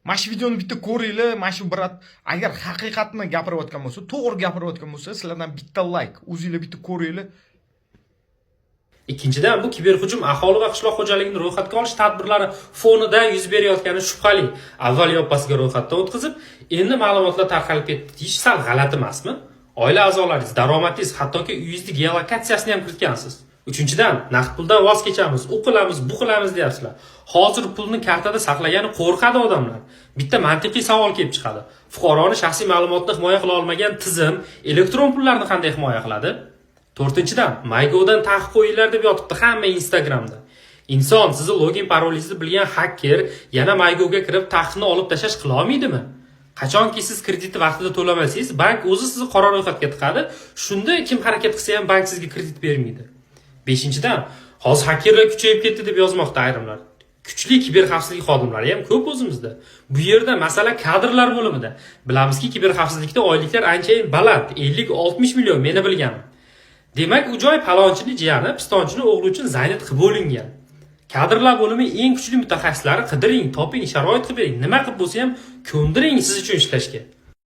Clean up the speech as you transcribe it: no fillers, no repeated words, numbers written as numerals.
Mana shu videoni bitta ko'ringlar, mana shu brat agar haqiqatni gapirayotgan bo'lsa, to'g'ri gapirayotgan bo'lsa, sizlardan bitta like, o'zingizlar bitta ko'ringlar. Ikkinchidan, bu kiberhujum aholi va qishloq xo'jaligini ro'yxatga olish tadbirlari fonida yuz berayotgani shubhali. Avval yoppasiga ro'yxatdan o'tkazib, endi ma'lumotlar tarqalib ketdi deyish sal g'alati emasmi? Oila a'zolaringiz, daromadingiz, hattoki uyingizni geolokatsiyasini ham kiritgansiz. Uchinchidan, naqd puldan voz kechamiz, u qilamiz, bu qilamiz deyapsizlar. Hozir pulni kartada saqlagani qo'rqadi odamlar. Bitta mantiqiy savol kelib chiqadi. Fuqaroni shaxsiy ma'lumotni himoya qila olmagan tizim elektron pullarni qanday himoya qiladi? To'rtinchidan, MyGo'dan taqiq qo'yinglar deb yotibdi hamma Instagramda. Inson sizni login parolingizni bilgan hacker yana MyGo'ga kirib taqiqni olib tashlash qila olmaydimi? Qachonki siz kreditni vaqtida to'lamasangiz, bank o'zi sizni qora ro'yxatga tiqadi. Shunda kim harakat qilsa ham bank sizga kredit bermaydi. Beshinchidan, hozir hakkerlar kuchayib ketdi deb yozmoqda ayrimlar. Kuchli kiberxavfsizlik xodimlari ham ko'p o'zimizda. Bu yerda masala kadrlar bo'limida. Bilamizki, kiberxavfsizlikda oyliklar anchayin baland, 50-60 million meni bilganim. Demak, u joy palonchini jiyani, pistonchini o'g'li uchun zaynat qilib bo'lingan. Kadrlar bo'limi eng kuchli mutaxassislari qidiring, toping, sharoit qilib bering. Nima qilib bo'lsa ham ko'ndiring siz uchun ishlashga.